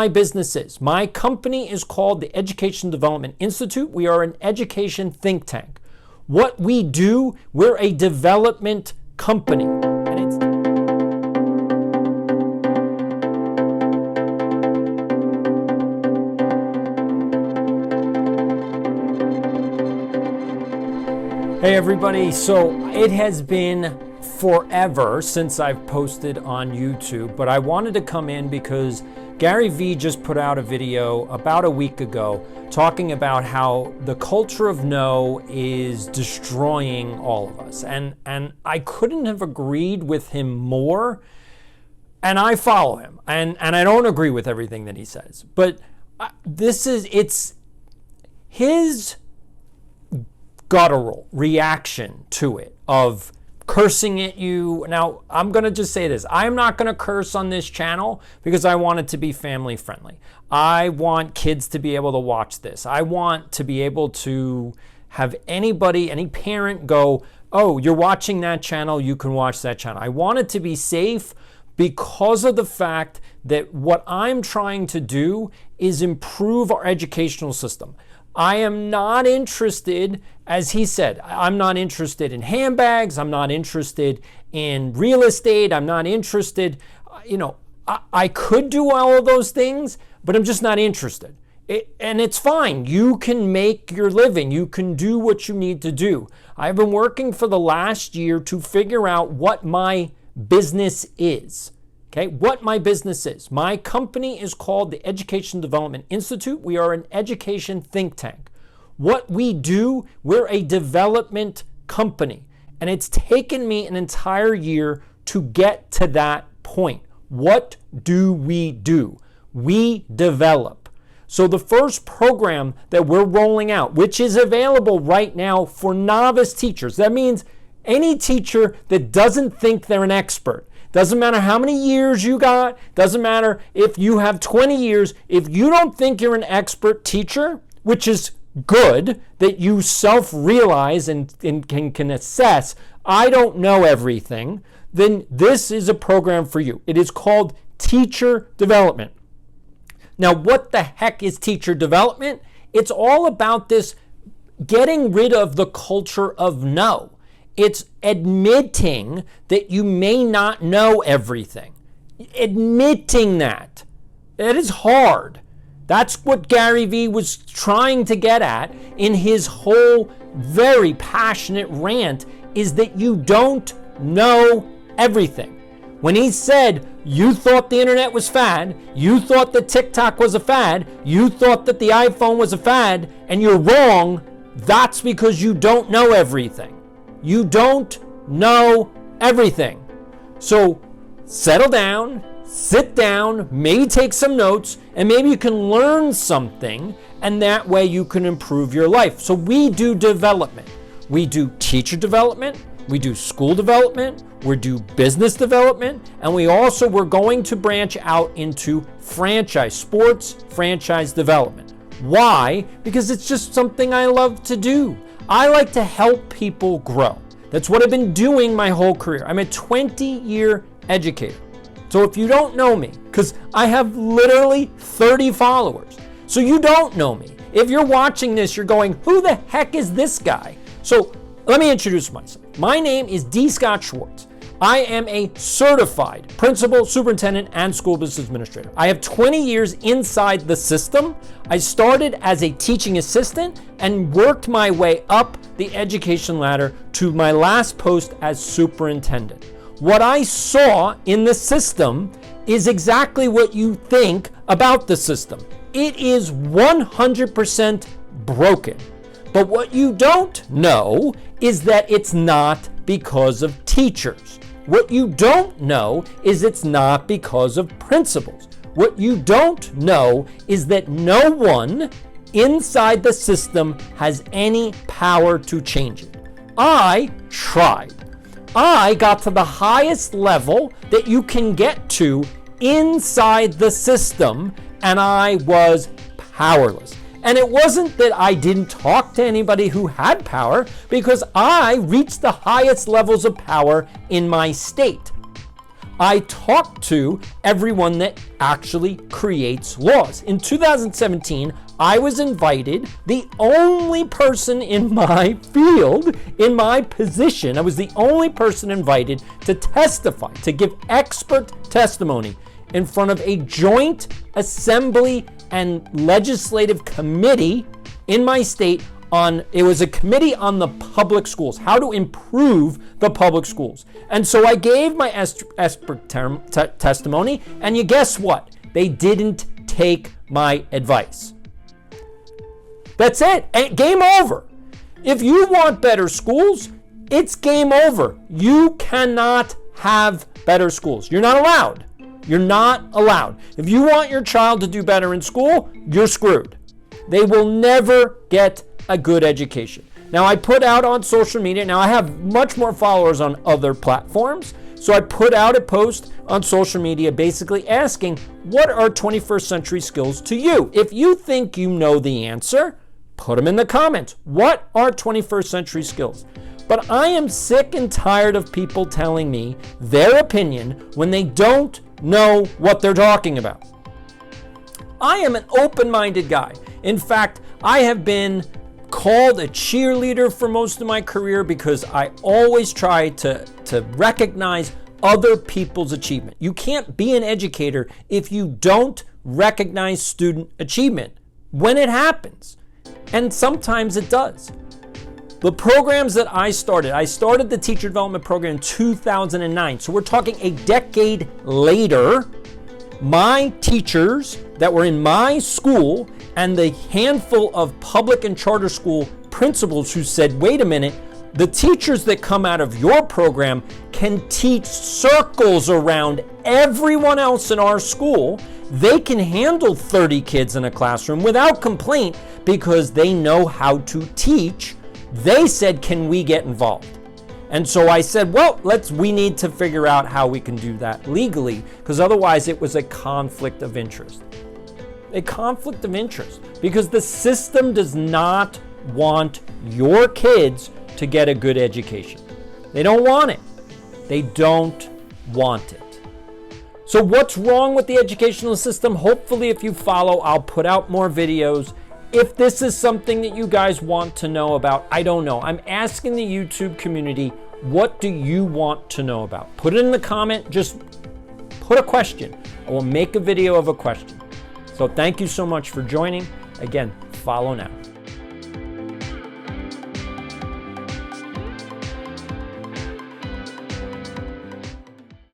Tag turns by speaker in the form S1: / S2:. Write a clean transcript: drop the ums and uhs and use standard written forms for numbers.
S1: My business is. My company is called the Education Development Institute. We are an education think tank. What we do, we're a development company. Hey everybody, so it has been forever since I've posted on YouTube, but I wanted to come in because Gary Vee just put out a video about a week ago talking about how the culture of no is destroying all of us. And I couldn't have agreed with him more. And I follow him. And I don't agree with everything that he says. But it's his guttural reaction to it of cursing at you. Now, I'm going to just say this. I'm not going to curse on this channel because I want it to be family friendly. I want kids to be able to watch this. I want to be able to have anybody, any parent go, oh, you're watching that channel, you can watch that channel. I want it to be safe because of the fact that what I'm trying to do is improve our educational system. I am not interested, as he said, I'm not interested in handbags. I'm not interested in real estate. I'm not interested, I could do all of those things, but I'm just not interested. And it's fine. You can make your living. You can do what you need to do. I've been working for the last year to figure out what my business is. Okay, what my business is. My company is called the Education Development Institute. We are an education think tank. What we do, we're a development company. And it's taken me an entire year to get to that point. What do? We develop. So the first program that we're rolling out, which is available right now for novice teachers, that means any teacher that doesn't think they're an expert. Doesn't matter how many years you got. Doesn't matter if you have 20 years. If you don't think you're an expert teacher, which is good that you self-realize and can assess, I don't know everything, then this is a program for you. It is called Teacher Development. Now, what the heck is teacher development? It's all about this getting rid of the culture of no. It's admitting that you may not know everything. Admitting that. It is hard. That's what Gary Vee was trying to get at in his whole very passionate rant, is that you don't know everything. When he said, you thought the internet was fad, you thought that TikTok was a fad, you thought that the iPhone was a fad, and you're wrong, that's because you don't know everything. You don't know everything. So settle down, sit down, maybe take some notes, and maybe you can learn something, and that way you can improve your life. So we do development. We do teacher development, we do school development, we do business development, and we're going to branch out into sports franchise development. Why? Because it's just something I love to do. I like to help people grow. That's what I've been doing my whole career. I'm a 20-year educator. So if you don't know me, because I have literally 30 followers, so you don't know me. If you're watching this, you're going, who the heck is this guy? So let me introduce myself. My name is D. Scott Schwartz. I am a certified principal, superintendent, and school business administrator. I have 20 years inside the system. I started as a teaching assistant and worked my way up the education ladder to my last post as superintendent. What I saw in the system is exactly what you think about the system. It is 100% broken. But what you don't know is that it's not because of teachers. What you don't know is it's not because of principals. What you don't know is that no one inside the system has any power to change it. I tried. I got to the highest level that you can get to inside the system, and I was powerless. And it wasn't that I didn't talk to anybody who had power, because I reached the highest levels of power in my state. I talk to everyone that actually creates laws. In 2017, I was invited, the only person in my field, in my position, I was the only person invited to testify, to give expert testimony in front of a joint assembly and legislative committee in my state it was a committee on the public schools, how to improve the public schools. And so I gave my expert testimony, and you guess what? They didn't take my advice. That's it. Game over. If you want better schools, it's game over. You cannot have better schools. You're not allowed. You're not allowed. If you want your child to do better in school, you're screwed. They will never get a good education. Now, I put out on social media, now I have much more followers on other platforms, so I put out a post on social media basically asking, what are 21st century skills to you? If you think you know the answer, put them in the comments. What are 21st century skills? But I am sick and tired of people telling me their opinion when they don't know what they're talking about. I am an open-minded guy. In fact, I have been called a cheerleader for most of my career because I always try to recognize other people's achievement. You can't be an educator if you don't recognize student achievement when it happens. And sometimes it does. The programs that I started the teacher development program in 2009. So we're talking a decade later. My teachers that were in my school and the handful of public and charter school principals who said, wait a minute, the teachers that come out of your program can teach circles around everyone else in our school. They can handle 30 kids in a classroom without complaint because they know how to teach. They said, can we get involved? And so I said, well, we need to figure out how we can do that legally, because otherwise it was a conflict of interest. A conflict of interest, because the system does not want your kids to get a good education. They don't want it. They don't want it. So what's wrong with the educational system? Hopefully, if you follow, I'll put out more videos. If this is something that you guys want to know about, I don't know. I'm asking the YouTube community, what do you want to know about? Put it in the comment, just put a question. I will make a video of a question. So thank you so much for joining. Again, follow now.